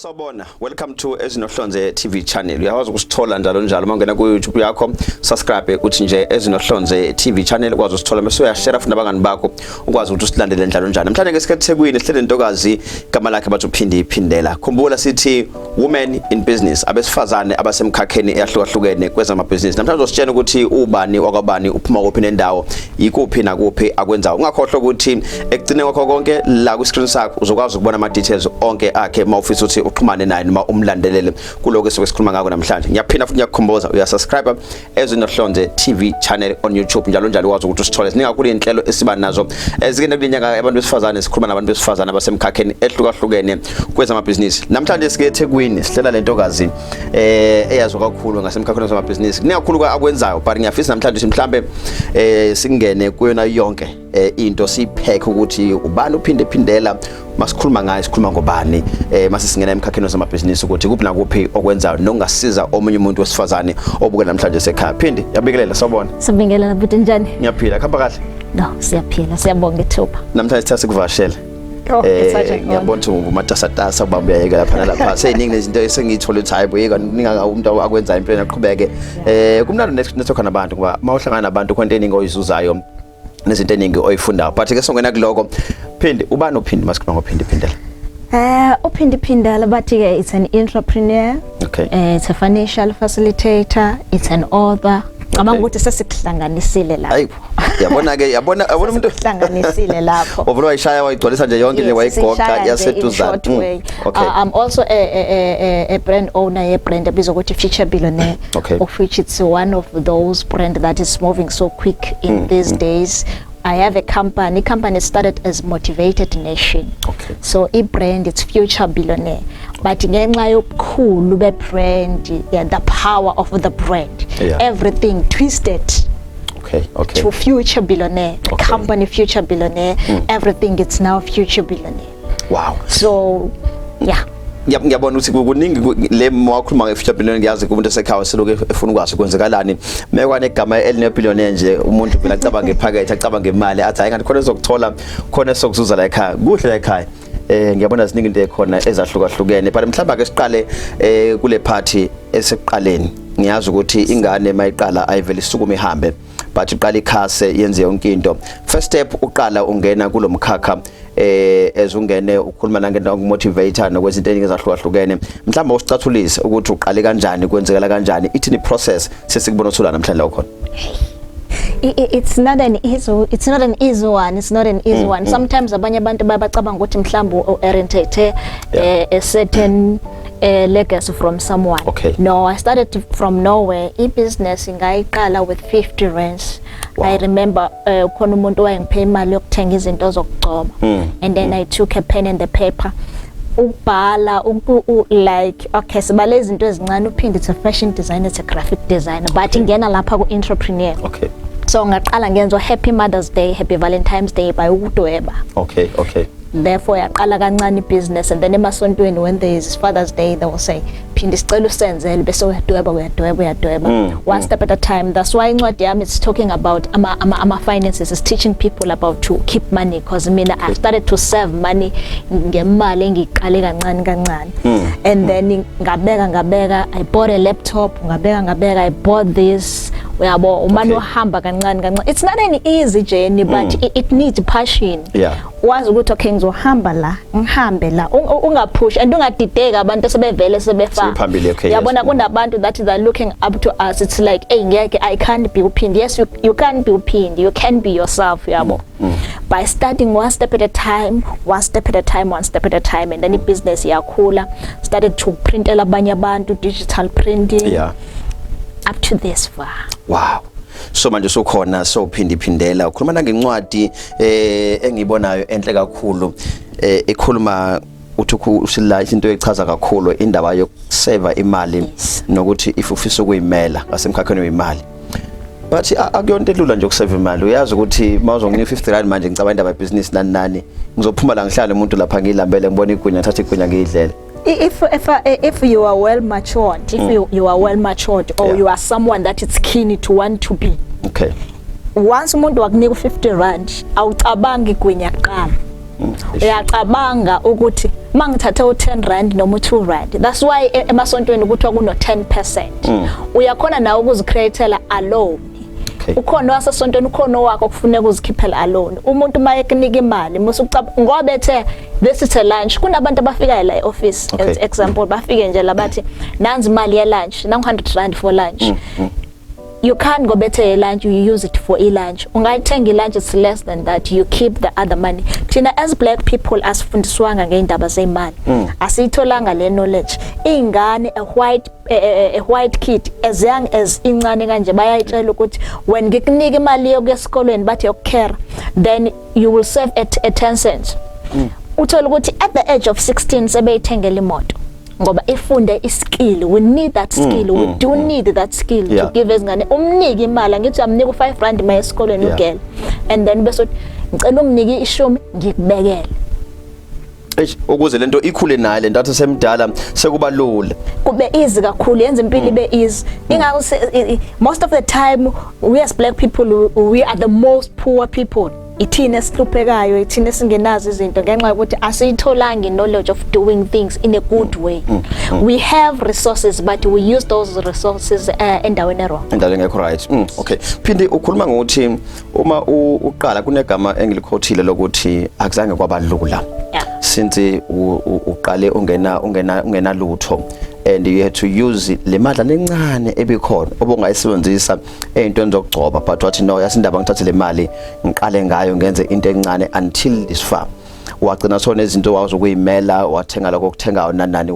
Sabona, welcome to Ezinohlonze TV channel. Uyawazi ukusithola njalo mangena ku YouTube yakho, subscribe uthi nje Ezinohlonze TV channel ukwazi usithola bese uyashare futhi nabangani bakho ukwazi ukuthi usilandele njalo. Namhlanje ngesikhathi sekwini sihlele ntokazi igama lakhe bathi uphindela. Khumbula sithi women in business, abesifazane abasemkhakheni eyahlukahlukene kwezamabhizinisi. Namhlanje usitshela ukuthi ubani wakwabani uphuma kuphi nendawo, yikuphi nakuphi akwenzayo. Ungakhohlwa ukuthi ekugcine kwakho konke la ku screen sakho uzokwazi ukubona ama details onke akhe mawufisa ukuthi uxhumane naye noma umlandelele kuloko esikhuluma ngako namhlanje. Ngiyaphinda futhi ngiyakukhumbuza uyasubscribe Ezinohlonze TV channel on YouTube njalo wazi ukuthi usithole siningakule inhlelo esiba nazo ezikene kulinyaka abantu besifazane sikhuluma nabantu besifazane abasemkhakheni ehlukahlukene kwezamabhizinisi. Namhlanje sike eThekwini sihlela lentokazi eyazi kakhulu ngasemkhakheni wezamabhizinisi. Kunikakhulu akwenzayo but ngiyafisa namhlanje mhlambe singene kuyona yonke into sipheke ukuthi ubani uphindela masikhuluma ngayo sikhuluma ngobani mase singena emkhakheni wezamabhizinisi ukuthi kuphi nakuphi okwenzayo nokungasiza omunye umuntu wesifazane obuke namhlanje sekhaya. Phindi yabikelela sawubona. Sibingelela buthi njani? Ngiyaphila khamba kahle. No, siyaphila siyabonga ithuba. Namhlanje sithatha sikuvashela. Ngiyabona ukuthi umatasatasa ubamba uyayeka lapha nalapha seyiningi lezinto esengiyithola ukuthi hayi boyeka ninga umuntu akwenza impela aqhubeke. Kumnandi nethoka nabantu ngoba mawuhlangana nabantu konke eningi oyizuzayo nezinto eningi oyifundayo. But ke songena kuloko Phindi ubani uphindi masikhuluma ngophindela. Uphindela bathi ke it's an entrepreneur. Okay. It's a financial facilitator, it's an author. Ngicabanga ukuthi sesikuhlanganisile lapho. Yabona umuntu hlanganisile lapho. Overall wayishaya wayigcwalisa nje yonke le wayigoqa yaseduzana. Okay. I'm also a brand owner, a brand ebizwa ukuthi Future Billionaire, of which it's one of those brand that is moving so quick in these days. I have a company started as Motivated Nation. Okay. So brand it's Future Billionaire. But ngenxa yobukhulu be brand, the power of the brand, everything twisted. Okay. To Future Billionaire, the company Future Billionaire, everything it's now Future Billionaire. Wow. So, yeah. Ngiyabona ukuthi kuningi le mwakhuluma ngefuture billionaire ngiyazi kumuntu esekhaya seloku efuna ukwazi kwenzekalani mekwane igama eline billionaire nje umuntu phela acabanga ngephakethe acabanga ngemali athi hayi kanti khona ezokuthola khona esokuzuza la ekhaya kuhle la ekhaya. Ngiyabona ziningi into ekhona ezahlukahlukene but mhlawumbe ake siqale kule party esekuqaleni. Ngiyazi ukuthi ingane mayiqala ayivele isukume ihambe but iqala ikhase yenze yonke into. First step uqala ungena kulomkhakha ezungene ukhuluma nangento motivator nokwezinto eziningi ezahlukahlukene. Mhlawumbe usicathulise ukuthi uqale kanjani kwenzekala kanjani ithini process sesikubona uthula namhlanje khona. It's not an easy one. Sometimes abanye abantu bayacabanga ukuthi mhlawumbe orientate a certain legacy from someone. Okay. No, I started from nowhere. Business ngayiqala with 50 rands. Wow. I remember khona umuntu wayengiphe imali yokuthenga izinto zokugcoba. And then I took a pen and the paper. Ubhala like okay sibale izinto ezincane uphinde it's a fashion designer, it's a graphic designer, but ingena lapha ku entrepreneur. Okay. So ngaqala ngenzo Happy Mother's Day, Happy Valentine's Day by ukudweba. Okay. Therefore yaqala kancane business and then emasontweni when there is Father's Day they will say phinde isicela usenzele bese uyadweba. One step at a time. That's why incwadi yami it's talking about ama finances, is teaching people about to keep money because I started to save money ngemali engiqale kancane. And then ngabeka I bought a laptop, ngabeka I bought this. Uyabo umani uhamba kancane. It's not an easy journey but it needs passion. Yeah. Wazi ukuthi okay ngizohamba la ngihambe la ungapush and ungadideka abantu sebevele sebefa. Yabona kunabantu that is looking up to us. It's like hey ngeke I can't be uphindi. Yes you can't be uphindi, you can be yourself yabo. By starting one step at a time and then business yakhula, started to print abanye abantu, digital printing. Yeah. Up to this far. Wow. So manje sokhona so phindela ukhuluma nangencwadi engibonayo enhle kakhulu ekhuluma uthi usila into echaza kakhulu indaba yokusave imali nokuthi if ufisa ukuyimela ngasemkhakheni wemali. But akuyonto elula nje ukusave imali. Uyazi ukuthi mawuzonginika 50 rand manje ngicabanga indaba business nani ngizophuma la ngihlale umuntu lapha ngilambele ngibona igunya thatha igunya ngiyidlela. If you are well matured, if you are well matured or you are someone that is keen to want to be. Okay. once umuntu wakunika 50 rand awucabangi igwinya kuqala uyaqabanga ukuthi mangithathe u10 rand noma u2 rand. That's why emasontweni kuthiwa kuno 10%. Uyakhona nawe ukuzicreatela alone. Ukhona wasesontweni ukhona wakho kufuneka uzikhiphela alone. Umuntu mayekunika imali musucabanga ngoba bethe this is a lunch. Kunabantu abafika la e-office example bafike nje labathi nanzi imali ye lunch nangu 100 rand for lunch. You can't go better a lunch, you use it for lunch. Ungayithenga lunch, it's less than that, you keep the other money. Thina as black people asifundiswanga ngeindaba zemali. Asitholanga le knowledge. Ingane a white kid as young as incane kanje bayayitshela ukuthi when ngikunika imali yokuya esikolweni bathi yokukhera then you will save at 10 cents. Uthola ukuthi at the age of 16 sebeyithengela imoto. Ngoba ifunde iskill, we need that skill, we do need that skill to give ezingane umnike imali ngithi amnika u5 rand maye esikolweni ugela and then bese ngicela unginike ishumi ngikubekele ukuze lento ikhule naye lento athi semdala sekuba lula kube easy kakhulu yenza impilo ibe easy. Ingakho most of the time we as black people we are the most poor people. Ithina esihluphekayo ithina esingenazo izinto ngenxa yokuthi asiyitholanga knowledge of doing things in a good way. We have resources but we use those resources endaweni wrong. Endaweni engekho right. Okay. Phinde ukhuluma ngokuthi uma uqala kunegama engilikhothile lokuthi akuzange kwabalula. Since uqale ungena lutho and you had to use le madla lencane ebikhona obungayisebenzisa ezintweni zokugcoba but wathi no yasindaba ngithathe le mali ngiqale ngayo ngenze into encane until this far wagcina sona izinto wazo kuyimela wathenga lokho kuthengayo nanani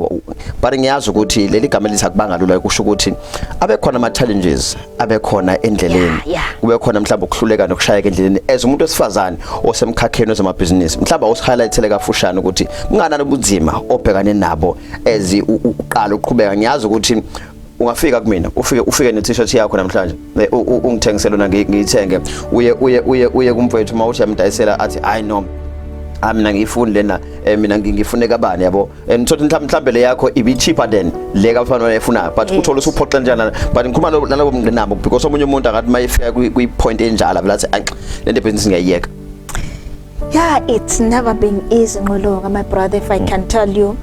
but ngiyazi ukuthi leli gama lisakubanga lula kusho ukuthi abekhona ama challenges abekhona endleleni kube khona mhlawumbe ukuhluleka nokushayeka endleleni as umuntu wesifazane osemkhakheni wezamabhizinisi mhlawumbe usihighlightele kafushane ukuthi kunganani ubunzima obhekane nabo as uqala uqhubeka ngiyazi ukuthi ungafika kumina ufike ne t-shirt yakho namhlanje ungithengisela lona ngiyithenge uye kumfowethu mawuthi yamdayisela athi I know mina ngifuni lena mina ngifune kabani yabo nithothi mhlawumbe le yakho ibi cheaper than le kafanele efuna but uthola usuphoxa njana but ngikhuluma nalabo mngenabo because omunye umuntu akathi mayifika kwi point enjala vela athi lento business ngiyayeka. Yeah, it's never been easy ngolonga my brother, if I can tell you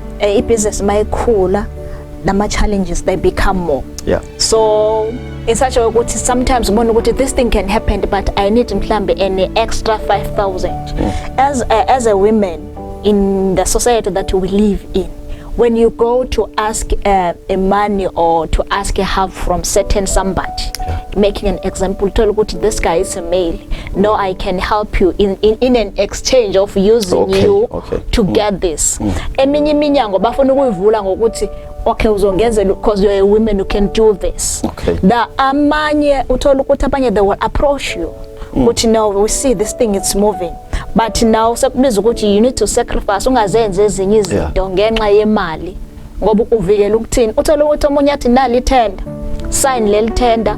business mayikhula nama challenges they become more. So it's such a good sometimes this thing can happen but I need mhlambe an extra 5,000 as a woman in the society that we live in. When you go to ask a money or to ask a help from certain somebody, making an example, tell good this guy is a male. No, I can help you in an exchange of using you to get this. Eminye minyango bafuna ukuyivula ngokuthi okay uzongenzela because you're a woman who can do this. The amanye uthola ukuthi abanye they will approach you. But now we see this thing it's moving. But now sekubiza ukuthi you need to sacrifice ungazenze ezinye izinto ngenxa yemali ngoba uvikela ukuthini uthola ukuthi omunye athi nali tender sign leli tender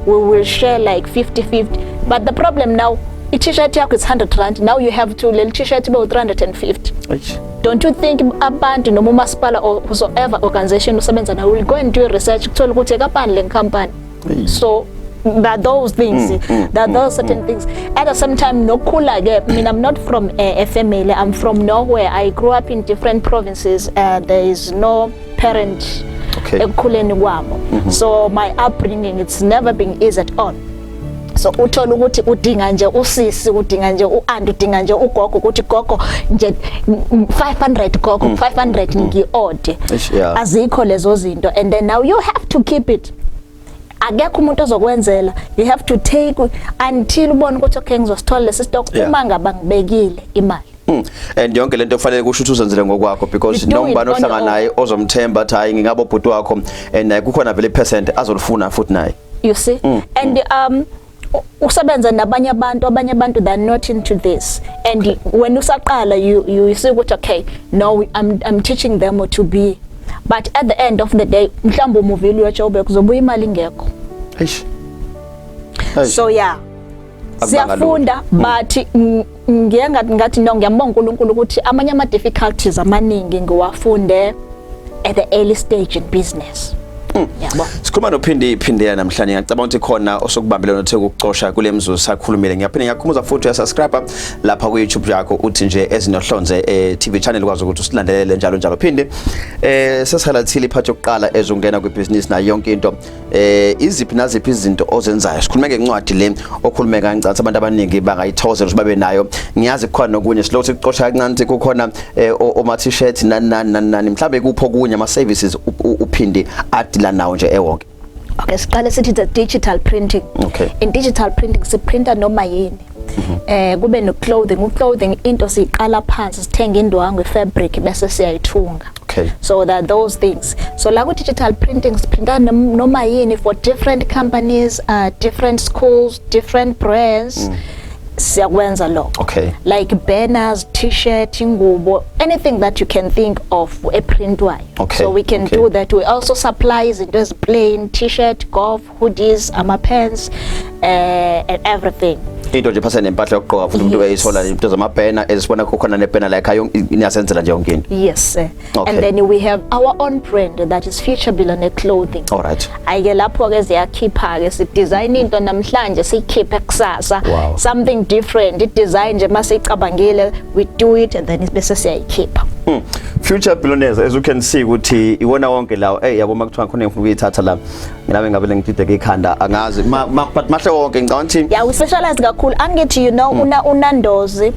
we will share like 50-50 but the problem now i-t-shirt yakho is 100 rand now you have to leli t-shirt ibe 350. Don't you think abantu noma umasipala or whosoever organization usebenza na will go and do research kuthola ukuthi ekapani le company so that those things that those certain things at the same time nokhula ke I mean I'm not from a family, I'm from nowhere. I grew up in different provinces. There is no parent ekukhuleni kwabo so my upbringing it's never been easy at all. So uthola ukuthi udinga nje usisi udinga nje uandu udinga nje ugogo ukuthi gogo nje 500 gogo 500 ngi-order azikho lezo zinto and then now you have to keep it. Akekho umuntu ozokwenzela, you have to take until ubone ukuthi okay ngizosithola lesi stock uma ngaba ngibekile imali. And yonke lento kufanele kusho ukuthi uzenzele ngokwakho because noma ohlangana naye ozomthemba athi hayi ngingaba ubhuti wakho and kukhona vele percent azolufuna futhi naye. You see? And usebenza nabanye abantu that are not into this and when usaqala you see ukuthi okay no I'm teaching them to be. But at the end of the day mhlawumbe umuvili wejobe kuzobuya imali ngekho. So yeah siyafunda but ngathi no ngiyambonga uNkulunkulu ukuthi amanye ama difficulties amaningi ngiwafunde at the early stage in business. yabo. Sikhuluma noPhindi yana namhlanje ngicabanga ukuthi khona osokubambela nothe ukucosha kule mzuzu sakhulumile ngiyaphinde ngiyakhumuza futhi uyasubscribe lapha ku YouTube yakho uthi nje Ezinohlonze TV channel kwazi ukuthi usilandelele njalo Phindi sesihalathile iphathi yokuqala ezongena kwibusiness na yonke into iziphi naziphi izinto ozenzayo sikhulume ngencwadi le okhulume kancane abantu abaningi bangayithokozela ukuthi babe nayo ngiyazi khona nokunye silothi kucosha kancane kukhona oma t-shirt nani mhlambe kupho kunye ama services uPhindi adila nawo nje ewonke. Okay, siqale sithi the digital printing. Okay. In digital printing siprinta noma yini. Kube no clothing into siqala phansi sithenga indwangu fabric bese siyayithunga. Okay. So that those things. So la ku digital printing siprinta noma yini for different companies, different schools, different brands. Siyakwenza lokho. Okay. Like banners, t-shirt, ingubo, anything that you can think of a print way. Okay. So we can do that. We also supply into as plain t-shirt, golf, hoodies, pants, and everything. Into nje phasa nempahla yokugqoka futhi umuntu uyayithola into zamabhena ezibona khona nebhena like ayo iniyasenzela nje yonke into. Yes, sir. Okay. And then we have our own brand that is Future Billionaire Clothing. All right. Ayike lapho ke ziyakhipha ke si design into namhlanje sikhiphe kusasa. Wow. Something different. It design nje masicabangile we do it and then bese siyayikhipha. Future Billionaires as you can see ukuthi iwona wonke lawo yabo makuthiwa khona ngifuna ukuyithatha la ngilabe ngabe ngidideke ikhanda angazi but mahle wonke ngicabanga ukuthi yeah we specialize kakhulu angithi you know uNandozi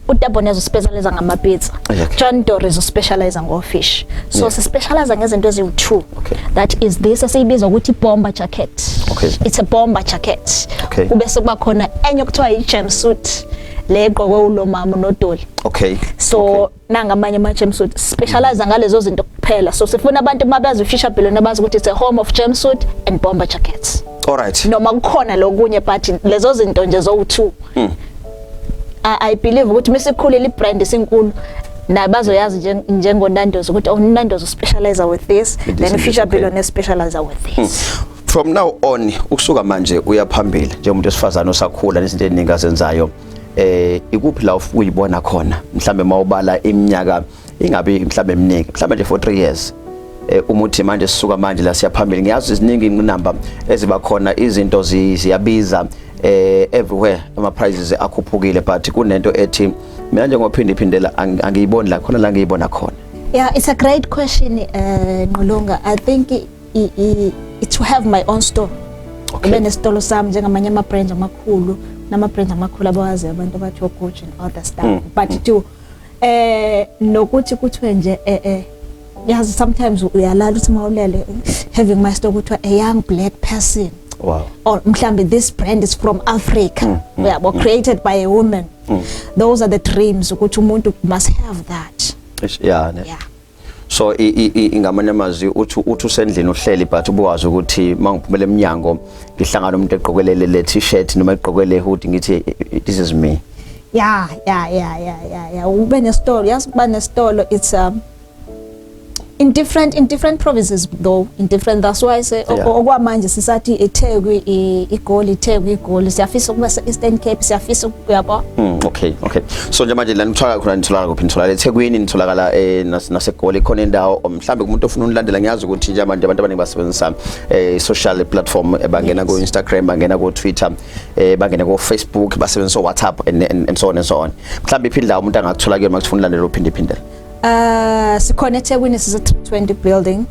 uDabonezo specialize ngama pizza. John Doris specialize ngo fish. So si specialize ngezinto eziwu2. That is this esibiza ukuthi bomber jacket. Okay. It's a bomber jacket. Okay. Kube sekuba khona enye okuthiwa i-jumpsuit le egqokwe ulomama noDoli. Okay. So nangamanye ama jumpsuit specialize ngalezo zinto kuphela. So sifuna abantu mabazi Future Billionaire bazi ukuthi it's a home of jumpsuit and bomber jackets. All right. Noma kukhona lokunye but lezo zinto nje zo2. I believe ukuthi mesikhulile ibrand isinkulu nabazoyazi njengoNandozi ukuthi uNandozi specialize with this then Future Billionaire specialize with this. From now on ukusuka manje uyaphambili njengomuntu osifazana osakhula nezinto eziningi azenzayo ikuphi la uyibona khona mhlambe mawubala iminyaka ingabe mhlambe eminingi mhlambe nje for 3 years umuthi manje sisuka manje la siyaphambili ngiyazi iziningi inqinamba eziba khona izinto ziyabiza everywhere ama prices akhuphukile but kunento ethi mina njengophindela angiyiboni la khona la ngiyibona khona. Yeah, it's a great question Nqolonga. I think it to have my own store. Okay. Ibe nesitolo sami njengamanye ama brands amakhulu nama brands amakhulu abawazi abantu abathi Gucci and all that stuff. But to nokuthi kuthiwe nje yazi sometimes uyalala uthi mawulele having my store kuthiwa a young black person. Wow. Or mhlambe this brand is from Africa. Or created by a woman. Those are the dreams ukuthi umuntu must have that. Yeah. So ingamanye amazwi uthi usendlini uhleli but ubuwazi ukuthi mangiphumela eminyango ngihlangana umuntu eqokelele le t-shirt noma eqokelele hoodie ngithi this is me. Yeah. Ube nesitolo, yasiba nesitolo it's in different provinces though in different that's why I say okwamanje sisathi eThekwini iGoli siyafisa ukuba Eastern Cape siyafisa ukuyabo. Okay. So nje manje la nithola khona nithola kuphi nithola eThekwini nitholakala naseGoli khona indawo mhlambe kumuntu ofuna unilandela ngiyazi ukuthi nje manje abantu abaningi basebenzisa social platform bangena ku Instagram bangena ku Twitter bangena ku Facebook basebenzisa WhatsApp and so on and so on. Mhlambe iphindi la umuntu angakuthola ke makufuna ulandela uphindela. Sikhona eThekwini sise 320 building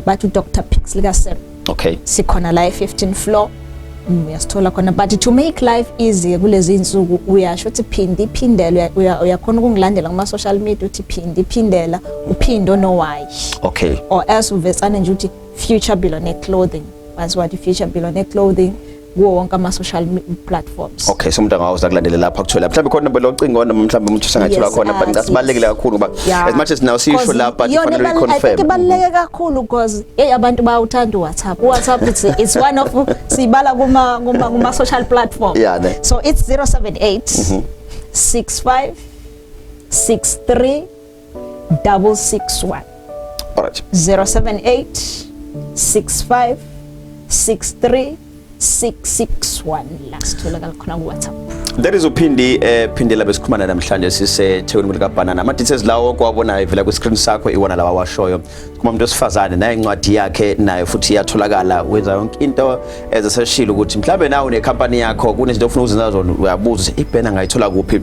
but uDr Pix lika 7. Okay. Sikhona la 15th floor. Uyasithola khona but to make life easy kulezi insuku uyasho uthi phindela uyakhona ukungilandela kuma social media uthi phindela uphindo no why. Okay. Or else uvetsana nje uthi Future Billionaire Clothing. That's what Future Billionaire Clothing wonke ama social platforms. Okay, so umuntu angawuza kulandela lapha kuthola mhlawumbe khona number locingo noma mhlawumbe umuntu usangathola khona but ngasibalekile kakhulu ba as much as now sisho lapha kufanele reconfirm. Ibaleke kakhulu because abantu bayawuthanda WhatsApp. WhatsApp it's one of sibala kuma social platform. Yeah. So it's 078 65 63 661. All right. 078 65 63 661 la sitholakala khona ku WhatsApp. That is uPhindi phindela besikhuluma namhlanje siseThekwini likaBanana. Ama details lawo kwabona ivela ku screen sakho iwona lawa washoyo. Kuma umuntu osifazane naye incwadi yakhe nayo futhi iyatholakala wenza yonke into ezeseshilo ukuthi mhlambe nawe une company yakho kunezinto ofuna ukuzenza zona uyabuza ibanner ngayithola kuphi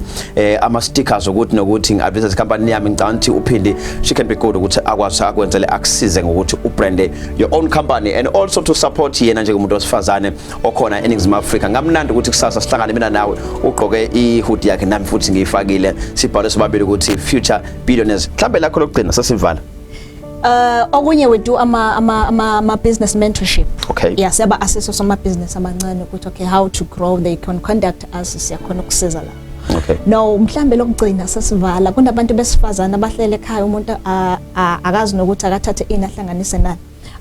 ama stickers ukuthi nokuthi ngiadvertise company yami ngicabanga ukuthi uPhindi she can be good ukuthi akwazi akwenzele akusize ngokuthi ubrande your own company and also to support yena njengomuntu osifazane okhona eNingizimu Afrika. Ngamnandi ukuthi kusasa sihlangane mina nawe ugqoke ihood yakhe nami futhi ngiyifakile sibhale sobabili ukuthi future billionaires. Mhlambe lakho lokugcina sesivala. Okunye we do ama business mentorship. Okay. Yes, yaba assess some business amancane ukuthi okay how to grow, they can contact us siyakhona ukusiza la. Okay. No mhlambe lokugcina sesivala kunabantu besifazana abahlele ekhaya umuntu akazi nokuthi akathathe ini ahlanganise nani,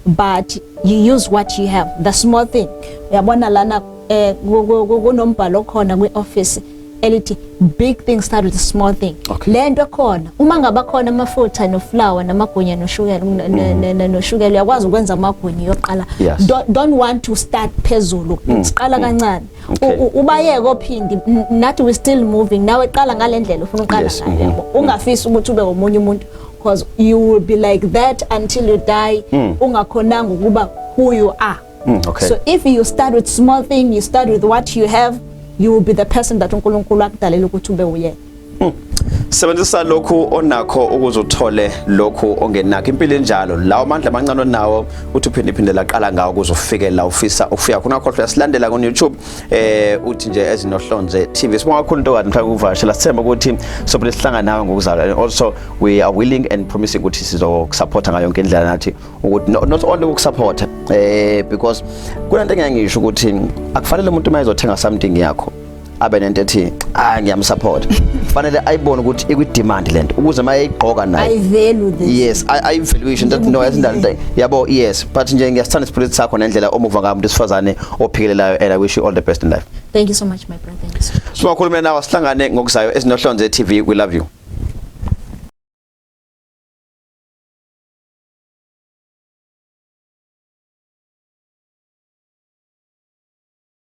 but you use what you have, the small thing. Uyabona lana kunombhalo khona kwi-office elithi big things start with a small thing. Okay. Lento ekhona uma ngaba khona amafutha noflour namagunya noshukela noshukela uyakwazi ukwenza amagunya yoqala. Don't want to start phezulu, siqala kancane. Ubayeke ophindi nathi we still moving nawe eqala ngalendlela ufuna uqala ngayo. Ungafisi ukuthi ube umunye umuntu because you will be like that until you die ungakhonanga ukuba who you are. Okay. So if you start with small thing, you start with what you have, you will be the person that uNkulunkulu akudalela ukuthi ube uyena. Sebenzisa lokhu onakho ukuzothole lokhu ongenakho. Impilo enjalo lawo amandla amancane onawo uthi uphinde laqala ngawo ukuzofika la ufisa ukufika khona khona silandela ku YouTube uthi nje Ezinohlonze TV. Sibonga kakhulu into kade mhlawumbe uvashela sithemba ukuthi sobe sihlangana nawe ngokuzala and also we are willing and promising ukuthi sizokusupport ngayo yonke indlela nathi ukuthi not only ukusupport because kunento engiyangisho ukuthi akufanele umuntu mayezothenga something yakho abe nento ethi ngiyamsupport. Fanele ayibone ukuthi ikwi-demand lento ukuze mayeyigqoka nayo I value this. Yes, I valuation that no asindala yabo. Yes, but nje ngiyasithanda spirit sakho nendlela omuva ngayo umuntu sifazane ophikelelayo and I wish you all the best in life. Thank you so much my brother. Thank you so much. Siwakhulumela nawe sihlangane ngokuzayo Ezinohlonze TV. We love you.